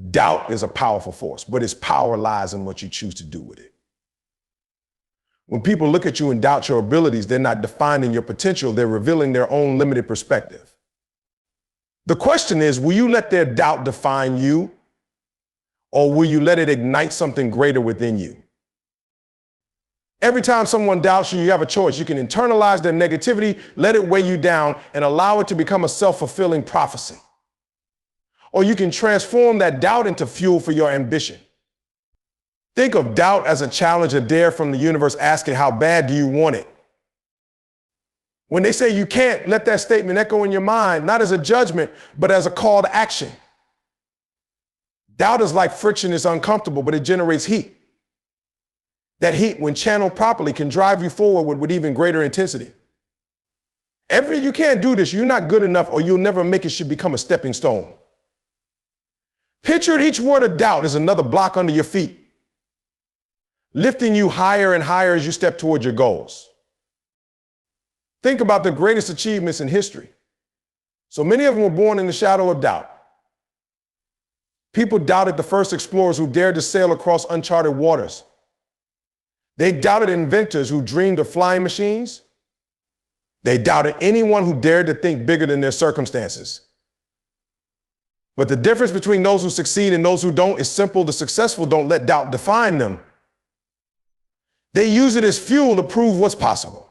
Doubt is a powerful force, but its power lies in what you choose to do with it. When people look at you and doubt your abilities, they're not defining your potential, they're revealing their own limited perspective. The question is, will you let their doubt define you, or will you let it ignite something greater within you? Every time someone doubts you, you have a choice. You can internalize their negativity, let it weigh you down, and allow it to become a self-fulfilling prophecy. Or you can transform that doubt into fuel for your ambition. Think of doubt as a challenge, a dare from the universe asking, how bad do you want it? When they say you can't, let that statement echo in your mind, not as a judgment, but as a call to action. Doubt is like friction. It's uncomfortable, but it generates heat. That heat, when channeled properly, can drive you forward with even greater intensity. You can't do this, you're not good enough, or you'll never make it, should become a stepping stone. Picture each word of doubt as another block under your feet, lifting you higher and higher as you step toward your goals. Think about the greatest achievements in history. So many of them were born in the shadow of doubt. People doubted the first explorers who dared to sail across uncharted waters. They doubted inventors who dreamed of flying machines. They doubted anyone who dared to think bigger than their circumstances. But the difference between those who succeed and those who don't is simple. The successful don't let doubt define them. They use it as fuel to prove what's possible.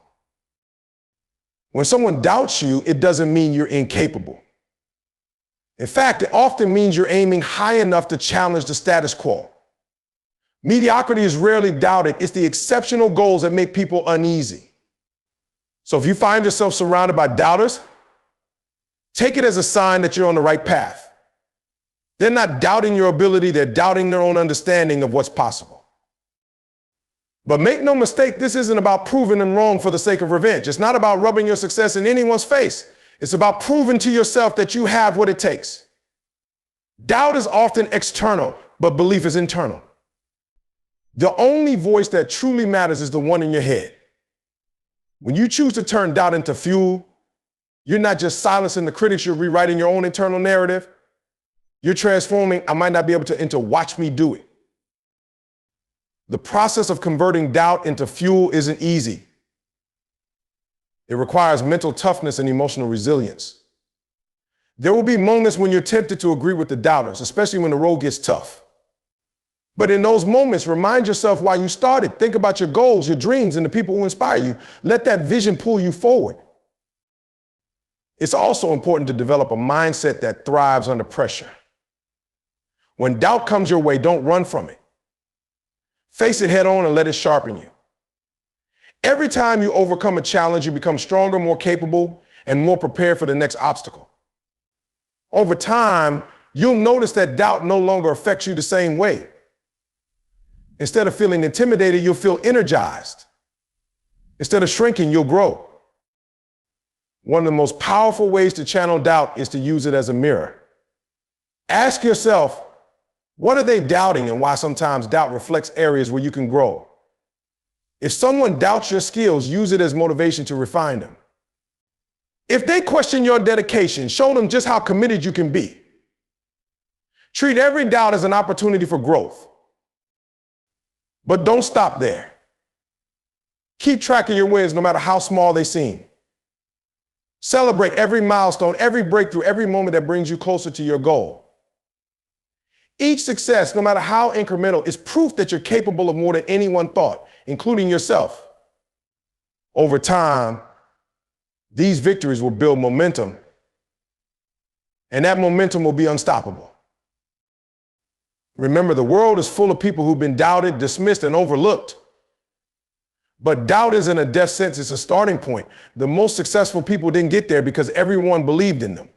When someone doubts you, it doesn't mean you're incapable. In fact, it often means you're aiming high enough to challenge the status quo. Mediocrity is rarely doubted. It's the exceptional goals that make people uneasy. So if you find yourself surrounded by doubters, take it as a sign that you're on the right path. They're not doubting your ability, they're doubting their own understanding of what's possible. But make no mistake, this isn't about proving them wrong for the sake of revenge. It's not about rubbing your success in anyone's face. It's about proving to yourself that you have what it takes. Doubt is often external, but belief is internal. The only voice that truly matters is the one in your head. When you choose to turn doubt into fuel, you're not just silencing the critics, you're rewriting your own internal narrative. You're transforming, I might not be able to, into watch me do it. The process of converting doubt into fuel isn't easy. It requires mental toughness and emotional resilience. There will be moments when you're tempted to agree with the doubters, especially when the road gets tough. But in those moments, remind yourself why you started. Think about your goals, your dreams, and the people who inspire you. Let that vision pull you forward. It's also important to develop a mindset that thrives under pressure. When doubt comes your way, don't run from it. Face it head on and let it sharpen you. Every time you overcome a challenge, you become stronger, more capable, and more prepared for the next obstacle. Over time, you'll notice that doubt no longer affects you the same way. Instead of feeling intimidated, you'll feel energized. Instead of shrinking, you'll grow. One of the most powerful ways to channel doubt is to use it as a mirror. Ask yourself, what are they doubting and why sometimes doubt reflects areas where you can grow? If someone doubts your skills, use it as motivation to refine them. If they question your dedication, show them just how committed you can be. Treat every doubt as an opportunity for growth. But don't stop there. Keep track of your wins no matter how small they seem. Celebrate every milestone, every breakthrough, every moment that brings you closer to your goal. Each success, no matter how incremental, is proof that you're capable of more than anyone thought, including yourself. Over time, these victories will build momentum, and that momentum will be unstoppable. Remember, the world is full of people who've been doubted, dismissed, and overlooked. But doubt isn't a death sentence, it's a starting point. The most successful people didn't get there because everyone believed in them.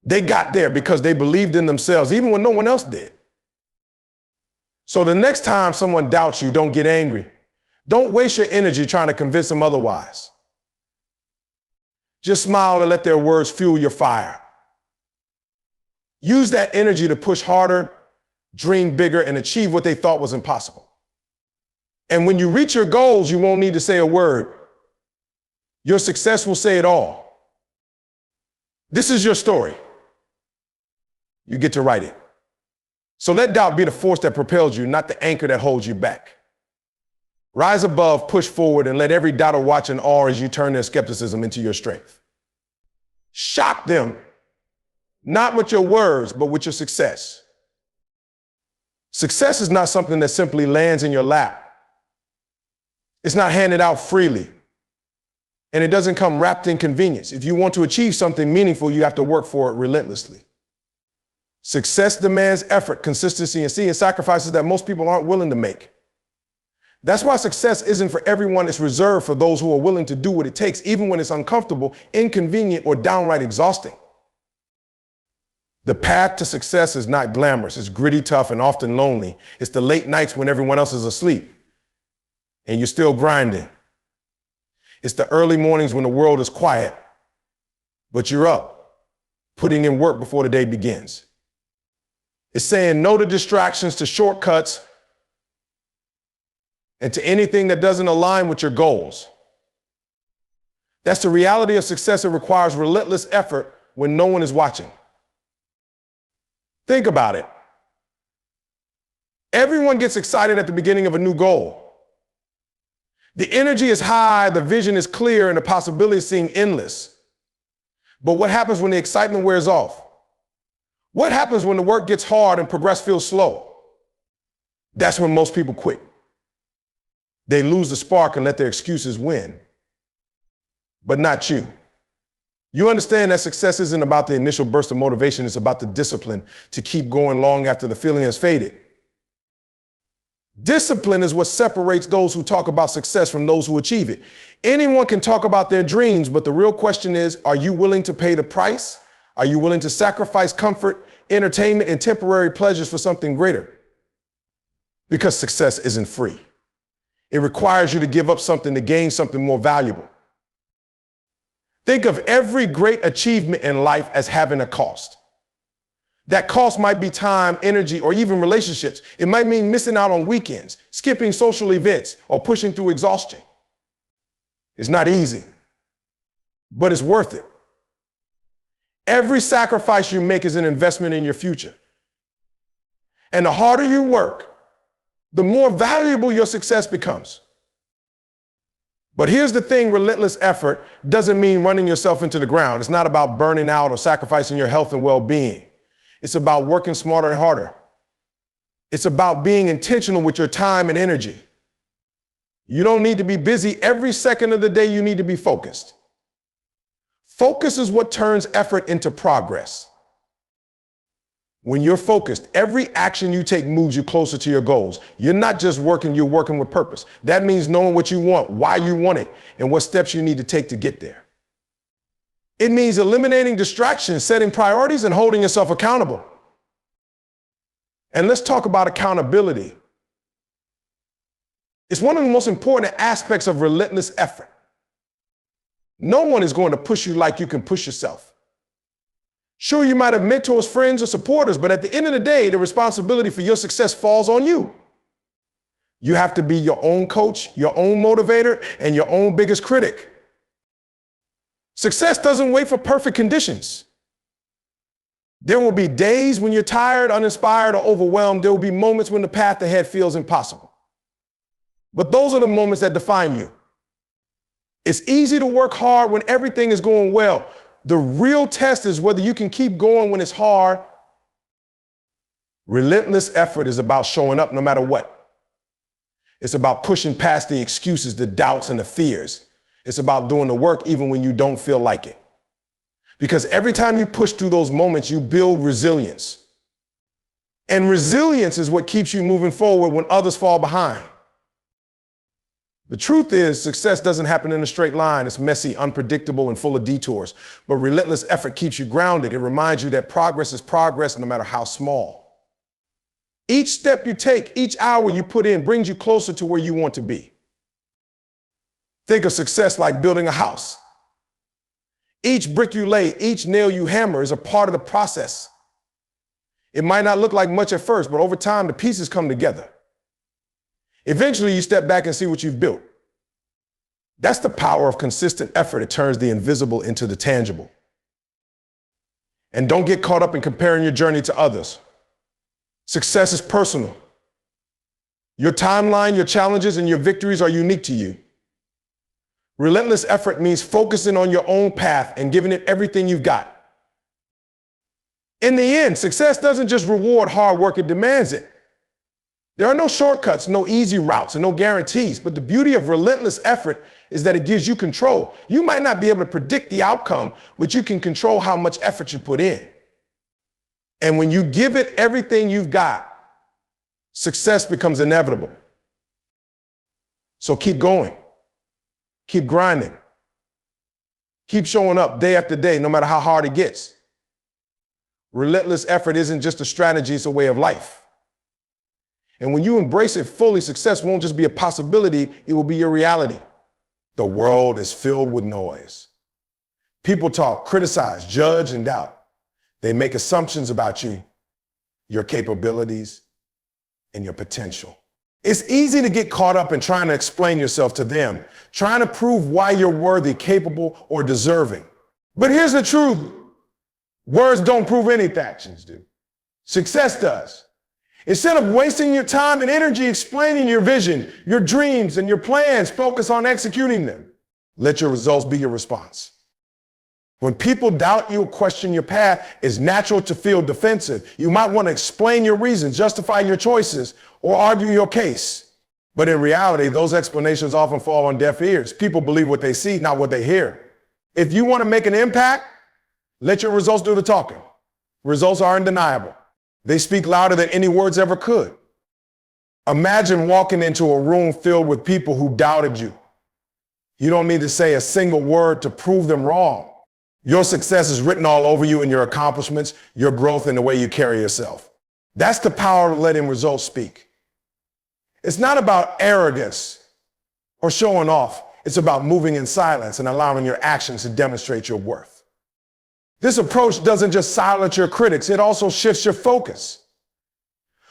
They got there because they believed in themselves, even when no one else did. So the next time someone doubts you, don't get angry. Don't waste your energy trying to convince them otherwise. Just smile and let their words fuel your fire. Use that energy to push harder, dream bigger, and achieve what they thought was impossible. And when you reach your goals, you won't need to say a word. Your success will say it all. This is your story. You get to write it. So let doubt be the force that propels you, not the anchor that holds you back. Rise above, push forward, and let every doubter watch in awe as you turn their skepticism into your strength. Shock them, not with your words, but with your success. Success is not something that simply lands in your lap. It's not handed out freely. And it doesn't come wrapped in convenience. If you want to achieve something meaningful, you have to work for it relentlessly. Success demands effort, consistency, and sacrifices that most people aren't willing to make. That's why success isn't for everyone. It's reserved for those who are willing to do what it takes, even when it's uncomfortable, inconvenient, or downright exhausting. The path to success is not glamorous. It's gritty, tough, and often lonely. It's the late nights when everyone else is asleep and you're still grinding. It's the early mornings when the world is quiet, but you're up, putting in work before the day begins. It's saying no to distractions, to shortcuts, and to anything that doesn't align with your goals. That's the reality of success. It requires relentless effort when no one is watching. Think about it. Everyone gets excited at the beginning of a new goal. The energy is high, the vision is clear, and the possibilities seem endless. But what happens when the excitement wears off? What happens when the work gets hard and progress feels slow? That's when most people quit. They lose the spark and let their excuses win. But not you. You understand that success isn't about the initial burst of motivation. It's about the discipline to keep going long after the feeling has faded. Discipline is what separates those who talk about success from those who achieve it. Anyone can talk about their dreams, but the real question is, are you willing to pay the price? Are you willing to sacrifice comfort, entertainment, and temporary pleasures for something greater? Because success isn't free. It requires you to give up something to gain something more valuable. Think of every great achievement in life as having a cost. That cost might be time, energy, or even relationships. It might mean missing out on weekends, skipping social events, or pushing through exhaustion. It's not easy, but it's worth it. Every sacrifice you make is an investment in your future. And the harder you work, the more valuable your success becomes. But here's the thing, relentless effort doesn't mean running yourself into the ground. It's not about burning out or sacrificing your health and well-being. It's about working smarter and harder. It's about being intentional with your time and energy. You don't need to be busy every second of the day. You need to be focused. Focus is what turns effort into progress. When you're focused, every action you take moves you closer to your goals. You're not just working, you're working with purpose. That means knowing what you want, why you want it, and what steps you need to take to get there. It means eliminating distractions, setting priorities, and holding yourself accountable. And let's talk about accountability. It's one of the most important aspects of relentless effort. No one is going to push you like you can push yourself. Sure, you might have mentors, friends, or supporters, but at the end of the day, the responsibility for your success falls on you. You have to be your own coach, your own motivator, and your own biggest critic. Success doesn't wait for perfect conditions. There will be days when you're tired, uninspired, or overwhelmed. There will be moments when the path ahead feels impossible. But those are the moments that define you. It's easy to work hard when everything is going well. The real test is whether you can keep going when it's hard. Relentless effort is about showing up no matter what. It's about pushing past the excuses, the doubts, and the fears. It's about doing the work even when you don't feel like it. Because every time you push through those moments, you build resilience. And resilience is what keeps you moving forward when others fall behind. The truth is, success doesn't happen in a straight line. It's messy, unpredictable, and full of detours. But relentless effort keeps you grounded. It reminds you that progress is progress no matter how small. Each step you take, each hour you put in brings you closer to where you want to be. Think of success like building a house. Each brick you lay, each nail you hammer is a part of the process. It might not look like much at first, but over time, the pieces come together. Eventually, you step back and see what you've built. That's the power of consistent effort. It turns the invisible into the tangible. And don't get caught up in comparing your journey to others. Success is personal. Your timeline, your challenges, and your victories are unique to you. Relentless effort means focusing on your own path and giving it everything you've got. In the end, success doesn't just reward hard work, it demands it. There are no shortcuts, no easy routes, and no guarantees, but the beauty of relentless effort is that it gives you control. You might not be able to predict the outcome, but you can control how much effort you put in. And when you give it everything you've got, success becomes inevitable. So keep going. Keep grinding. Keep showing up day after day, no matter how hard it gets. Relentless effort isn't just a strategy, it's a way of life. And when you embrace it fully, success won't just be a possibility, it will be your reality. The world is filled with noise. People talk, criticize, judge, and doubt. They make assumptions about you, your capabilities, and your potential. It's easy to get caught up in trying to explain yourself to them, trying to prove why you're worthy, capable, or deserving. But here's the truth. Words don't prove anything, actions do. Success does. Instead of wasting your time and energy explaining your vision, your dreams, and your plans, focus on executing them. Let your results be your response. When people doubt you or question your path, it's natural to feel defensive. You might want to explain your reasons, justify your choices, or argue your case. But in reality, those explanations often fall on deaf ears. People believe what they see, not what they hear. If you want to make an impact, let your results do the talking. Results are undeniable. They speak louder than any words ever could. Imagine walking into a room filled with people who doubted you. You don't need to say a single word to prove them wrong. Your success is written all over you in your accomplishments, your growth, and the way you carry yourself. That's the power of letting results speak. It's not about arrogance or showing off. It's about moving in silence and allowing your actions to demonstrate your worth. This approach doesn't just silence your critics, it also shifts your focus.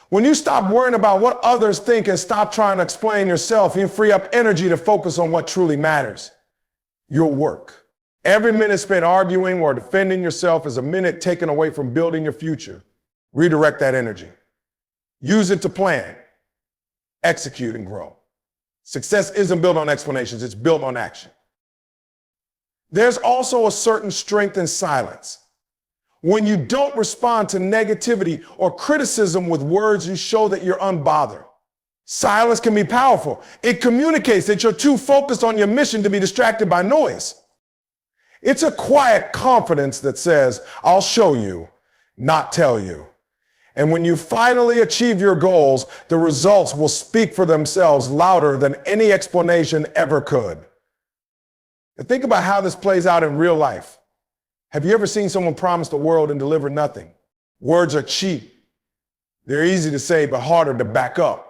When you stop worrying about what others think and stop trying to explain yourself, you free up energy to focus on what truly matters, your work. Every minute spent arguing or defending yourself is a minute taken away from building your future. Redirect that energy. Use it to plan, execute, and grow. Success isn't built on explanations, it's built on action. There's also a certain strength in silence. When you don't respond to negativity or criticism with words, you show that you're unbothered. Silence can be powerful. It communicates that you're too focused on your mission to be distracted by noise. It's a quiet confidence that says, I'll show you, not tell you. And when you finally achieve your goals, the results will speak for themselves louder than any explanation ever could. And think about how this plays out in real life. Have you ever seen someone promise the world and deliver nothing? Words are cheap. They're easy to say, but harder to back up.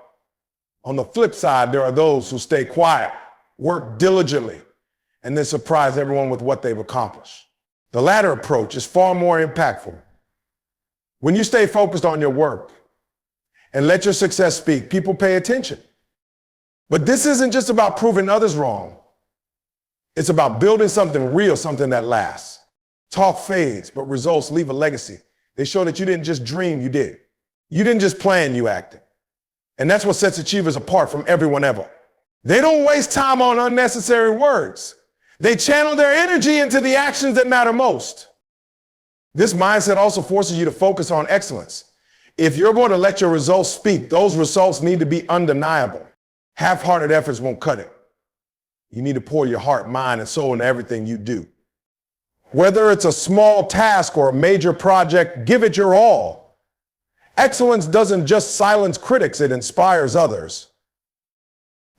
On the flip side, there are those who stay quiet, work diligently, and then surprise everyone with what they've accomplished. The latter approach is far more impactful. When you stay focused on your work and let your success speak, people pay attention. But this isn't just about proving others wrong. It's about building something real, something that lasts. Talk fades, but results leave a legacy. They show that you didn't just dream, you did. You didn't just plan, you acted. And that's what sets achievers apart from everyone ever. They don't waste time on unnecessary words. They channel their energy into the actions that matter most. This mindset also forces you to focus on excellence. If you're going to let your results speak, those results need to be undeniable. Half-hearted efforts won't cut it. You need to pour your heart, mind, and soul into everything you do. Whether it's a small task or a major project, give it your all. Excellence doesn't just silence critics, it inspires others.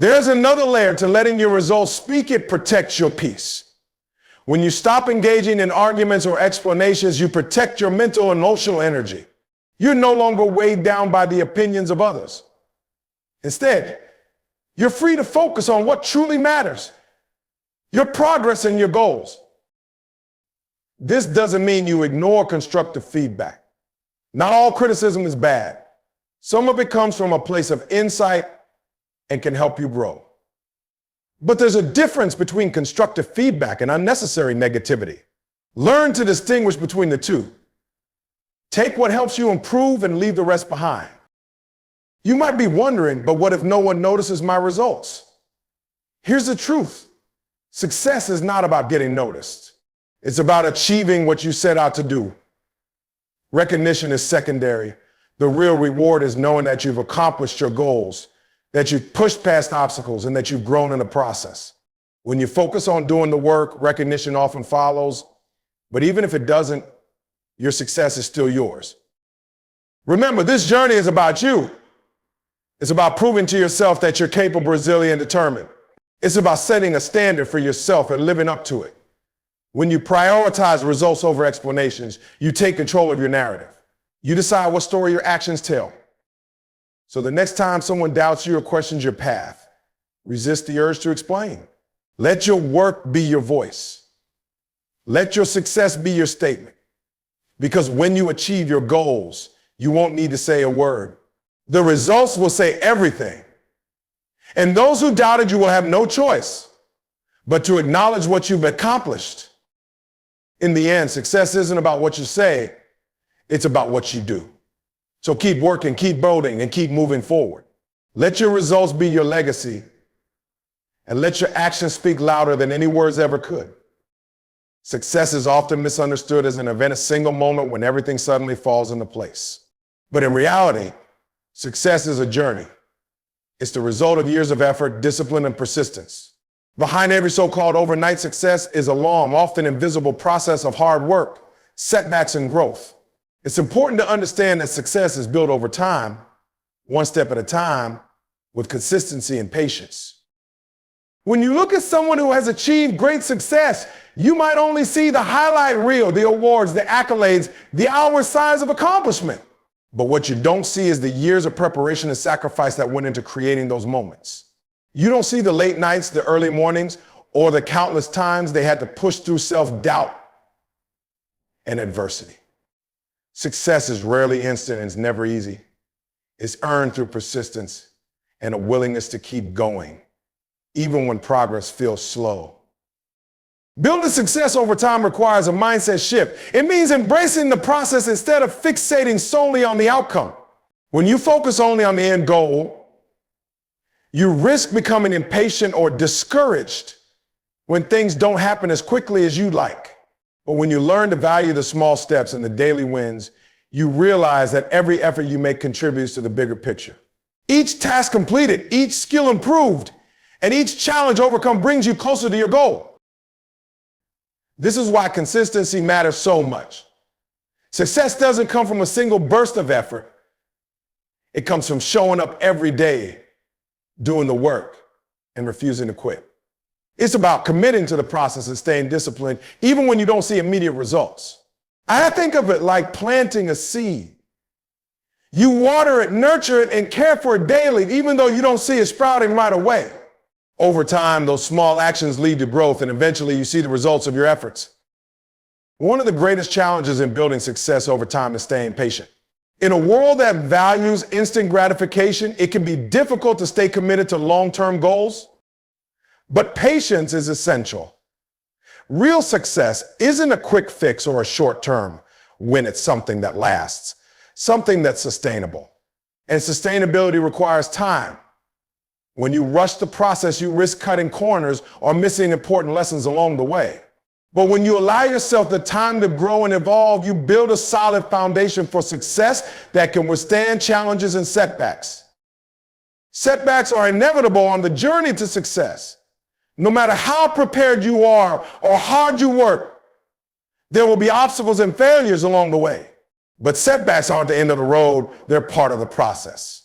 There's another layer to letting your results speak. It protects your peace. When you stop engaging in arguments or explanations, you protect your mental and emotional energy. You're no longer weighed down by the opinions of others. Instead, you're free to focus on what truly matters, your progress and your goals. This doesn't mean you ignore constructive feedback. Not all criticism is bad. Some of it comes from a place of insight and can help you grow. But there's a difference between constructive feedback and unnecessary negativity. Learn to distinguish between the two. Take what helps you improve and leave the rest behind. You might be wondering, but what if no one notices my results? Here's the truth. Success is not about getting noticed. It's about achieving what you set out to do. Recognition is secondary. The real reward is knowing that you've accomplished your goals, that you've pushed past obstacles, and that you've grown in the process. When you focus on doing the work, recognition often follows. But even if it doesn't, your success is still yours. Remember, this journey is about you. It's about proving to yourself that you're capable, resilient, and determined. It's about setting a standard for yourself and living up to it. When you prioritize results over explanations, you take control of your narrative. You decide what story your actions tell. So the next time someone doubts you or questions your path, resist the urge to explain. Let your work be your voice. Let your success be your statement. Because when you achieve your goals, you won't need to say a word. The results will say everything. And those who doubted you will have no choice but to acknowledge what you've accomplished. In the end, success isn't about what you say, it's about what you do. So keep working, keep building, and keep moving forward. Let your results be your legacy, and let your actions speak louder than any words ever could. Success is often misunderstood as an event, a single moment when everything suddenly falls into place. But in reality, success is a journey. It's the result of years of effort, discipline, and persistence. Behind every so-called overnight success is a long, often invisible process of hard work, setbacks, and growth. It's important to understand that success is built over time, one step at a time, with consistency and patience. When you look at someone who has achieved great success, you might only see the highlight reel, the awards, the accolades, the hour size of accomplishment. But what you don't see is the years of preparation and sacrifice that went into creating those moments. You don't see the late nights, the early mornings, or the countless times they had to push through self-doubt and adversity. Success is rarely instant and it's never easy. It's earned through persistence and a willingness to keep going, even when progress feels slow. Building success over time requires a mindset shift. It means embracing the process instead of fixating solely on the outcome. When you focus only on the end goal, you risk becoming impatient or discouraged when things don't happen as quickly as you'd like. But when you learn to value the small steps and the daily wins, you realize that every effort you make contributes to the bigger picture. Each task completed, each skill improved, and each challenge overcome brings you closer to your goal. This is why consistency matters so much. Success doesn't come from a single burst of effort. It comes from showing up every day, doing the work, and refusing to quit. It's about committing to the process and staying disciplined, even when you don't see immediate results. I think of it like planting a seed. You water it, nurture it, and care for it daily, even though you don't see it sprouting right away. Over time, those small actions lead to growth, and eventually you see the results of your efforts. One of the greatest challenges in building success over time is staying patient. In a world that values instant gratification, it can be difficult to stay committed to long-term goals, but patience is essential. Real success isn't a quick fix or a short-term win. It's something that lasts, something that's sustainable. And sustainability requires time. When you rush the process, you risk cutting corners or missing important lessons along the way. But when you allow yourself the time to grow and evolve, you build a solid foundation for success that can withstand challenges and setbacks. Setbacks are inevitable on the journey to success. No matter how prepared you are or hard you work, there will be obstacles and failures along the way. But setbacks aren't the end of the road, they're part of the process.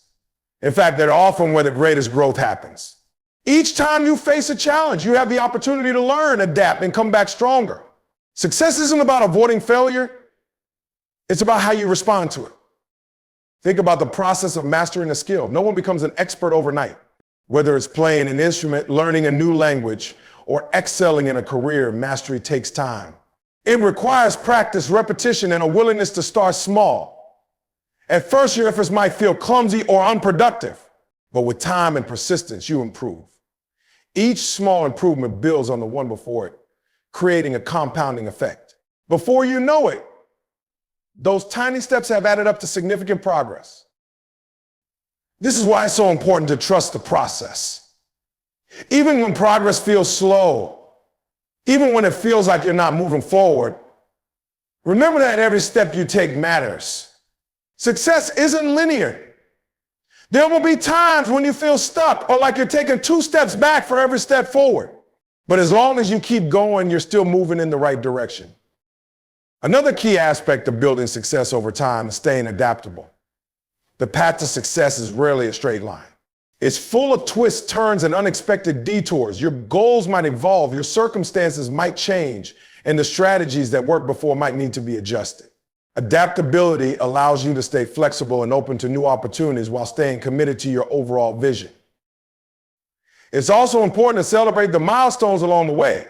In fact, they're often where the greatest growth happens. Each time you face a challenge, you have the opportunity to learn, adapt, and come back stronger. Success isn't about avoiding failure. It's about how you respond to it. Think about the process of mastering a skill. No one becomes an expert overnight. Whether it's playing an instrument, learning a new language, or excelling in a career, mastery takes time. It requires practice, repetition, and a willingness to start small. At first, your efforts might feel clumsy or unproductive, but with time and persistence, you improve. Each small improvement builds on the one before it, creating a compounding effect. Before you know it, those tiny steps have added up to significant progress. This is why it's so important to trust the process. Even when progress feels slow, even when it feels like you're not moving forward, remember that every step you take matters. Success isn't linear. There will be times when you feel stuck or like you're taking 2 steps back for every step forward. But as long as you keep going, you're still moving in the right direction. Another key aspect of building success over time is staying adaptable. The path to success is rarely a straight line. It's full of twists, turns, and unexpected detours. Your goals might evolve, your circumstances might change, and the strategies that worked before might need to be adjusted. Adaptability allows you to stay flexible and open to new opportunities while staying committed to your overall vision. It's also important to celebrate the milestones along the way.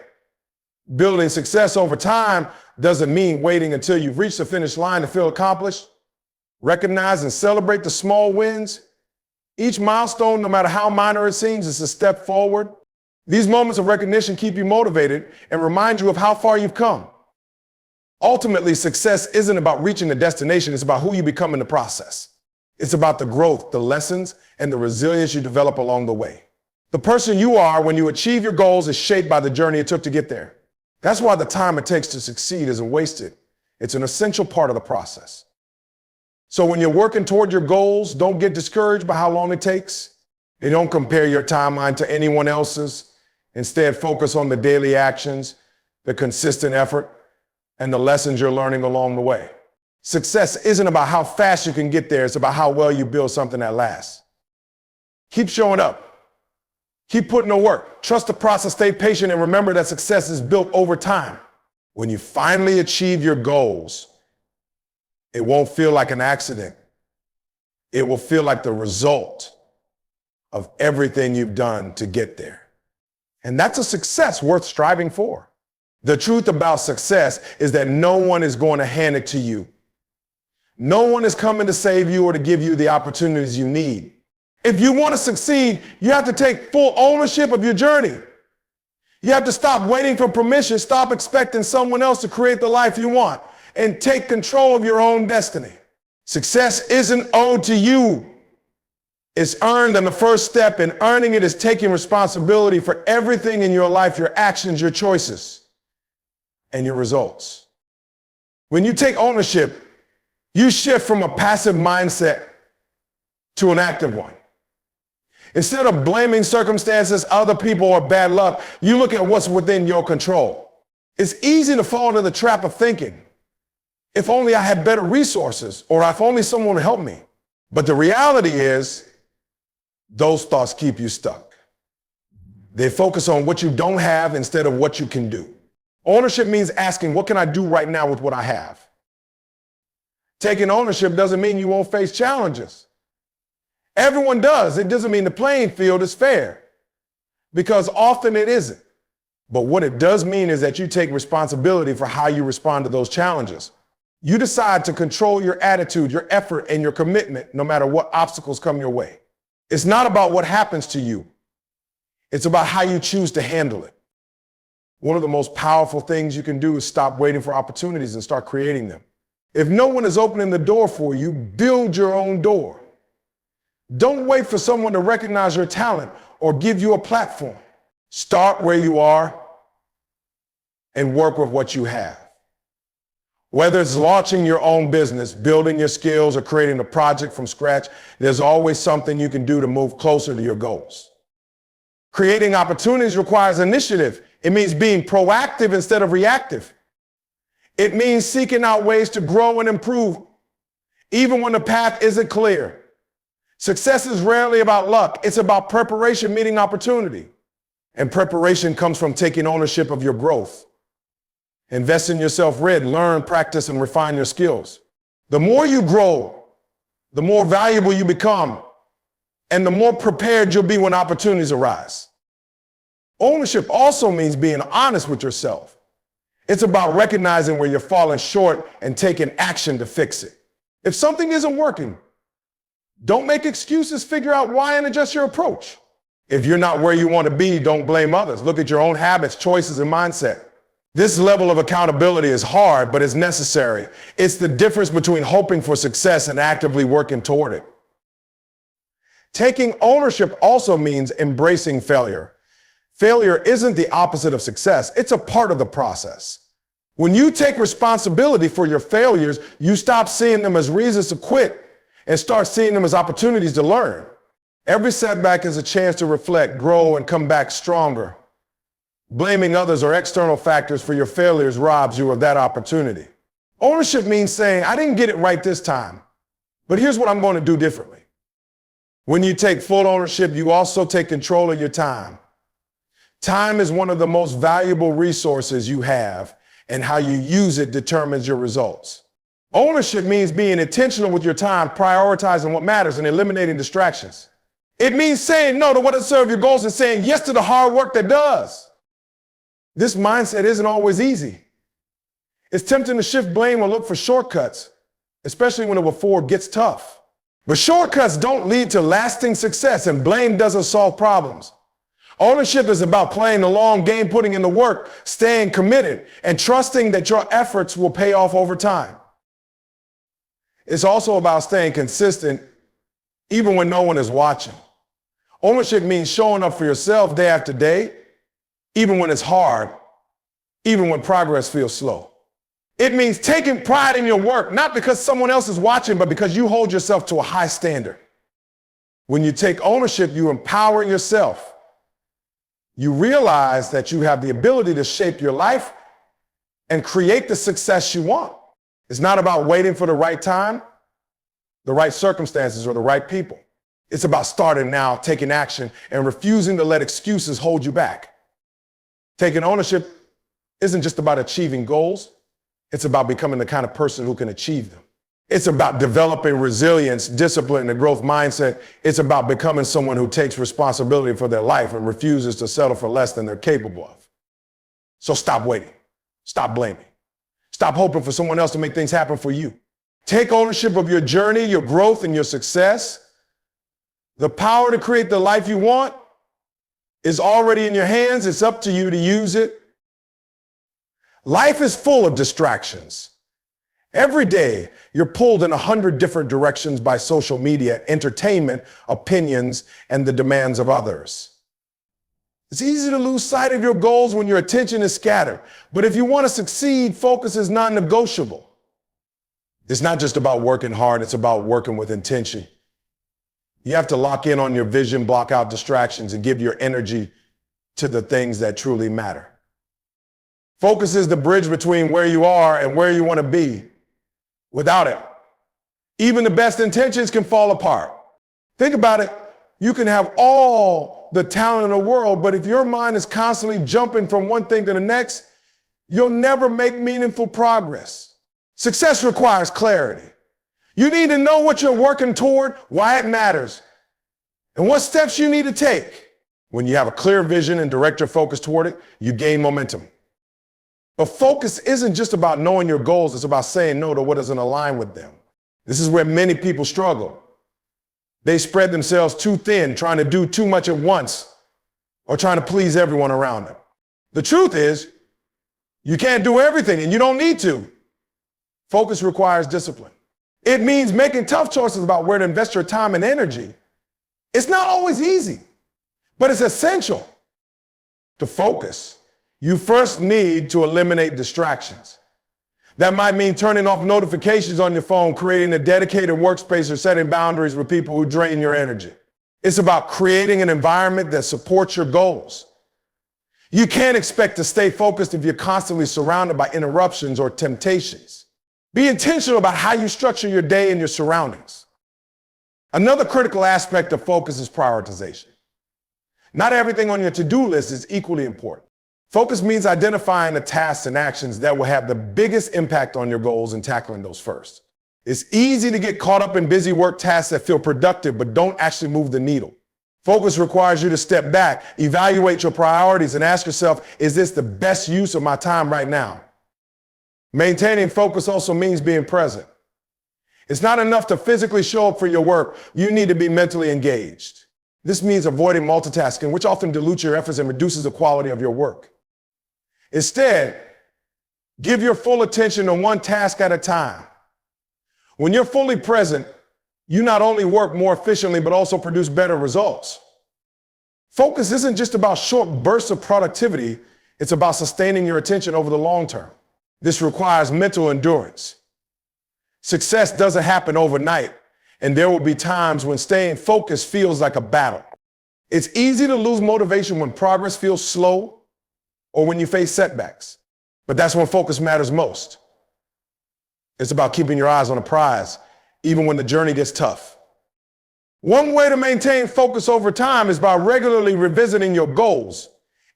Building success over time doesn't mean waiting until you've reached the finish line to feel accomplished. Recognize and celebrate the small wins. Each milestone, no matter how minor it seems, is a step forward. These moments of recognition keep you motivated and remind you of how far you've come. Ultimately, success isn't about reaching the destination, it's about who you become in the process. It's about the growth, the lessons, and the resilience you develop along the way. The person you are when you achieve your goals is shaped by the journey it took to get there. That's why the time it takes to succeed isn't wasted. It's an essential part of the process. So when you're working toward your goals, don't get discouraged by how long it takes. And don't compare your timeline to anyone else's. Instead, focus on the daily actions, the consistent effort, and the lessons you're learning along the way. Success isn't about how fast you can get there. It's about how well you build something that lasts. Keep showing up. Keep putting in work. Trust the process, stay patient, and remember that success is built over time. When you finally achieve your goals, it won't feel like an accident. It will feel like the result of everything you've done to get there. And that's a success worth striving for. The truth about success is that no one is going to hand it to you. No one is coming to save you or to give you the opportunities you need. If you want to succeed, you have to take full ownership of your journey. You have to stop waiting for permission, stop expecting someone else to create the life you want, and take control of your own destiny. Success isn't owed to you. It's earned, and the first step in earning it is taking responsibility for everything in your life, your actions, your choices, and your results. When you take ownership, you shift from a passive mindset to an active one. Instead of blaming circumstances, other people, or bad luck, you look at what's within your control. It's easy to fall into the trap of thinking, if only I had better resources, or if only someone would help me. But the reality is, those thoughts keep you stuck. They focus on what you don't have instead of what you can do. Ownership means asking, what can I do right now with what I have? Taking ownership doesn't mean you won't face challenges. Everyone does. It doesn't mean the playing field is fair, because often it isn't. But what it does mean is that you take responsibility for how you respond to those challenges. You decide to control your attitude, your effort, and your commitment no matter what obstacles come your way. It's not about what happens to you. It's about how you choose to handle it. One of the most powerful things you can do is stop waiting for opportunities and start creating them. If no one is opening the door for you, build your own door. Don't wait for someone to recognize your talent or give you a platform. Start where you are and work with what you have. Whether it's launching your own business, building your skills, or creating a project from scratch, there's always something you can do to move closer to your goals. Creating opportunities requires initiative. It means being proactive instead of reactive. It means seeking out ways to grow and improve, even when the path isn't clear. Success is rarely about luck. It's about preparation meeting opportunity. And preparation comes from taking ownership of your growth. Invest in yourself, learn, practice, and refine your skills. The more you grow, the more valuable you become, and the more prepared you'll be when opportunities arise. Ownership also means being honest with yourself. It's about recognizing where you're falling short and taking action to fix it. If something isn't working, don't make excuses, figure out why and adjust your approach. If you're not where you want to be, don't blame others. Look at your own habits, choices, and mindset. This level of accountability is hard, but it's necessary. It's the difference between hoping for success and actively working toward it. Taking ownership also means embracing failure. Failure isn't the opposite of success, it's a part of the process. When you take responsibility for your failures, you stop seeing them as reasons to quit and start seeing them as opportunities to learn. Every setback is a chance to reflect, grow, and come back stronger. Blaming others or external factors for your failures robs you of that opportunity. Ownership means saying, I didn't get it right this time, but here's what I'm going to do differently. When you take full ownership, you also take control of your time. Time is one of the most valuable resources you have, and how you use it determines your results. Ownership means being intentional with your time, prioritizing what matters, and eliminating distractions. It means saying no to what doesn't serve your goals and saying yes to the hard work that does. This mindset isn't always easy. It's tempting to shift blame or look for shortcuts, especially when the way forward gets tough. But shortcuts don't lead to lasting success, and blame doesn't solve problems. Ownership is about playing the long game, putting in the work, staying committed, and trusting that your efforts will pay off over time. It's also about staying consistent even when no one is watching. Ownership means showing up for yourself day after day, even when it's hard, even when progress feels slow. It means taking pride in your work, not because someone else is watching, but because you hold yourself to a high standard. When you take ownership, you empower yourself. You realize that you have the ability to shape your life and create the success you want. It's not about waiting for the right time, the right circumstances, or the right people. It's about starting now, taking action, and refusing to let excuses hold you back. Taking ownership isn't just about achieving goals. It's about becoming the kind of person who can achieve them. It's about developing resilience, discipline, and a growth mindset. It's about becoming someone who takes responsibility for their life and refuses to settle for less than they're capable of. So stop waiting. Stop blaming. Stop hoping for someone else to make things happen for you. Take ownership of your journey, your growth, and your success. The power to create the life you want is already in your hands. It's up to you to use it. Life is full of distractions. Every day, you're pulled in 100 different directions by social media, entertainment, opinions, and the demands of others. It's easy to lose sight of your goals when your attention is scattered. But if you want to succeed, focus is non-negotiable. It's not just about working hard, it's about working with intention. You have to lock in on your vision, block out distractions, and give your energy to the things that truly matter. Focus is the bridge between where you are and where you want to be. Without it, even the best intentions can fall apart. Think about it. You can have all the talent in the world, but if your mind is constantly jumping from one thing to the next, you'll never make meaningful progress. Success requires clarity. You need to know what you're working toward, why it matters, and what steps you need to take. When you have a clear vision and direct your focus toward it, you gain momentum. But focus isn't just about knowing your goals, it's about saying no to what doesn't align with them. This is where many people struggle. They spread themselves too thin, trying to do too much at once, or trying to please everyone around them. The truth is, you can't do everything, and you don't need to. Focus requires discipline. It means making tough choices about where to invest your time and energy. It's not always easy, but it's essential. To focus, you first need to eliminate distractions. That might mean turning off notifications on your phone, creating a dedicated workspace, or setting boundaries with people who drain your energy. It's about creating an environment that supports your goals. You can't expect to stay focused if you're constantly surrounded by interruptions or temptations. Be intentional about how you structure your day and your surroundings. Another critical aspect of focus is prioritization. Not everything on your to-do list is equally important. Focus means identifying the tasks and actions that will have the biggest impact on your goals and tackling those first. It's easy to get caught up in busy work tasks that feel productive but don't actually move the needle. Focus requires you to step back, evaluate your priorities, and ask yourself, is this the best use of my time right now? Maintaining focus also means being present. It's not enough to physically show up for your work. You need to be mentally engaged. This means avoiding multitasking, which often dilutes your efforts and reduces the quality of your work. Instead, give your full attention to one task at a time. When you're fully present, you not only work more efficiently, but also produce better results. Focus isn't just about short bursts of productivity, it's about sustaining your attention over the long term. This requires mental endurance. Success doesn't happen overnight, and there will be times when staying focused feels like a battle. It's easy to lose motivation when progress feels slow or when you face setbacks, but that's when focus matters most. It's about keeping your eyes on the prize, even when the journey gets tough. One way to maintain focus over time is by regularly revisiting your goals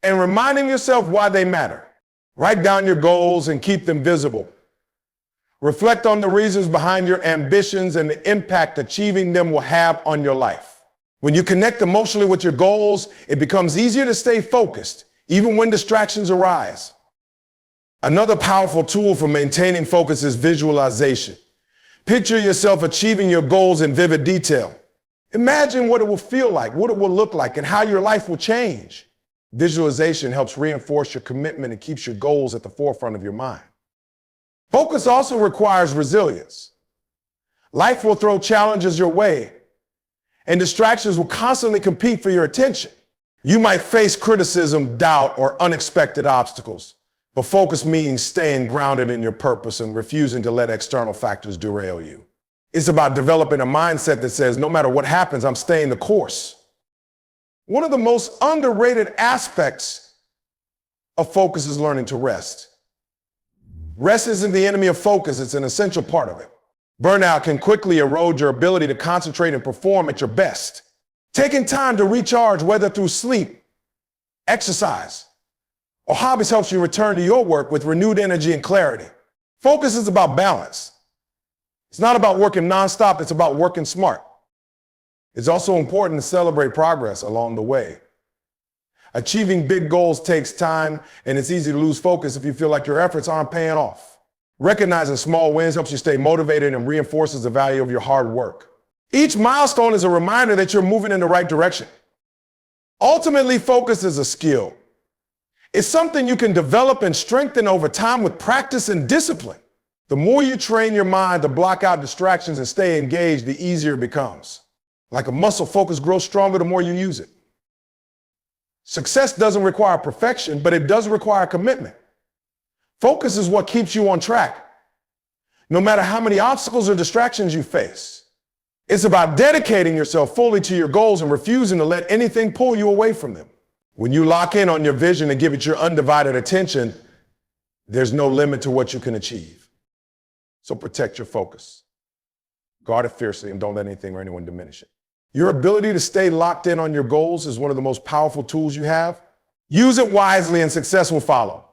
and reminding yourself why they matter. Write down your goals and keep them visible. Reflect on the reasons behind your ambitions and the impact achieving them will have on your life. When you connect emotionally with your goals, it becomes easier to stay focused, even when distractions arise. Another powerful tool for maintaining focus is visualization. Picture yourself achieving your goals in vivid detail. Imagine what it will feel like, what it will look like, and how your life will change. Visualization helps reinforce your commitment and keeps your goals at the forefront of your mind. Focus also requires resilience. Life will throw challenges your way, and distractions will constantly compete for your attention. You might face criticism, doubt, or unexpected obstacles, but focus means staying grounded in your purpose and refusing to let external factors derail you. It's about developing a mindset that says, no matter what happens, I'm staying the course. One of the most underrated aspects of focus is learning to rest. Rest isn't the enemy of focus, it's an essential part of it. Burnout can quickly erode your ability to concentrate and perform at your best. Taking time to recharge, whether through sleep, exercise, or hobbies, helps you return to your work with renewed energy and clarity. Focus is about balance. It's not about working nonstop, it's about working smart. It's also important to celebrate progress along the way. Achieving big goals takes time, and it's easy to lose focus if you feel like your efforts aren't paying off. Recognizing small wins helps you stay motivated and reinforces the value of your hard work. Each milestone is a reminder that you're moving in the right direction. Ultimately, focus is a skill. It's something you can develop and strengthen over time with practice and discipline. The more you train your mind to block out distractions and stay engaged, the easier it becomes. Like a muscle, focus grows stronger the more you use it. Success doesn't require perfection, but it does require commitment. Focus is what keeps you on track, no matter how many obstacles or distractions you face. It's about dedicating yourself fully to your goals and refusing to let anything pull you away from them. When you lock in on your vision and give it your undivided attention, there's no limit to what you can achieve. So protect your focus. Guard it fiercely and don't let anything or anyone diminish it. Your ability to stay locked in on your goals is one of the most powerful tools you have. Use it wisely and success will follow.